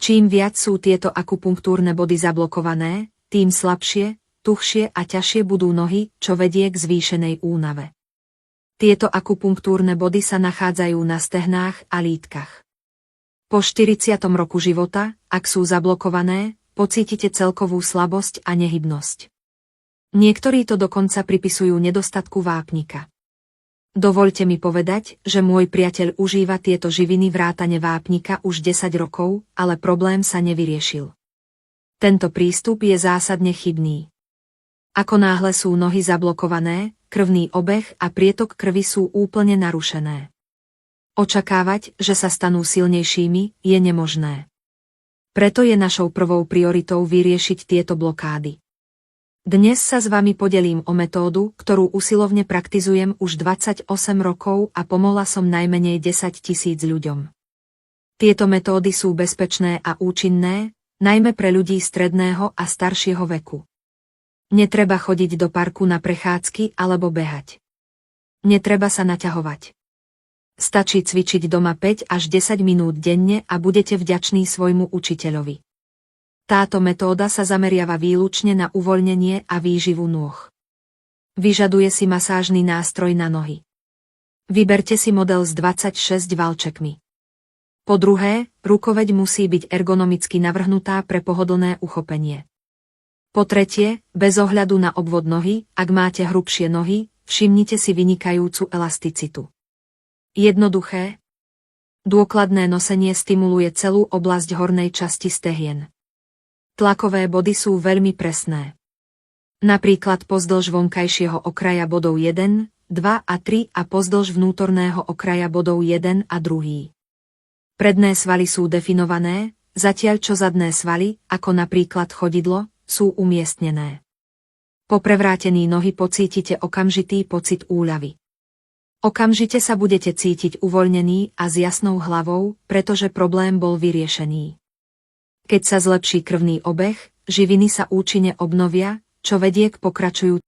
Čím viac sú tieto akupunktúrne body zablokované, tým slabšie, tuhšie a ťažšie budú nohy, čo vedie k zvýšenej únave. Tieto akupunktúrne body sa nachádzajú na stehnách a lítkach. Po 40. roku života, ak sú zablokované, pocítite celkovú slabosť a nehybnosť. Niektorí to dokonca pripisujú nedostatku vápnika. Dovoľte mi povedať, že môj priateľ užíva tieto živiny vrátane vápnika už 10 rokov, ale problém sa nevyriešil. Tento prístup je zásadne chybný. Ako náhle sú nohy zablokované, krvný obeh a prietok krvi sú úplne narušené. Očakávať, že sa stanú silnejšími, je nemožné. Preto je našou prvou prioritou vyriešiť tieto blokády. Dnes sa s vami podelím o metódu, ktorú usilovne praktizujem už 28 rokov a pomohla som najmenej 10 000 ľuďom. Tieto metódy sú bezpečné a účinné, najmä pre ľudí stredného a staršieho veku. Netreba chodiť do parku na prechádzky alebo behať. Netreba sa naťahovať. Stačí cvičiť doma 5 až 10 minút denne a budete vďační svojmu učiteľovi. Táto metóda sa zameriava výlučne na uvoľnenie a výživu nôh. Vyžaduje si masážny nástroj na nohy. Vyberte si model s 26 valčekmi. Po druhé, rukoveď musí byť ergonomicky navrhnutá pre pohodlné uchopenie. Po tretie, bez ohľadu na obvod nohy, ak máte hrubšie nohy, všimnite si vynikajúcu elasticitu. Jednoduché. Dôkladné nosenie stimuluje celú oblasť hornej časti stehien. Tlakové body sú veľmi presné. Napríklad pozdĺž vonkajšieho okraja bodov 1, 2 a 3 a pozdĺž vnútorného okraja bodov 1 a 2. Predné svaly sú definované, zatiaľ čo zadné svaly, ako napríklad chodidlo, sú umiestnené. Po prevrátení nohy pocítite okamžitý pocit úľavy. Okamžite sa budete cítiť uvoľnený a s jasnou hlavou, pretože problém bol vyriešený. Keď sa zlepší krvný obeh, živiny sa účinne obnovia, čo vedie k pokračujúcej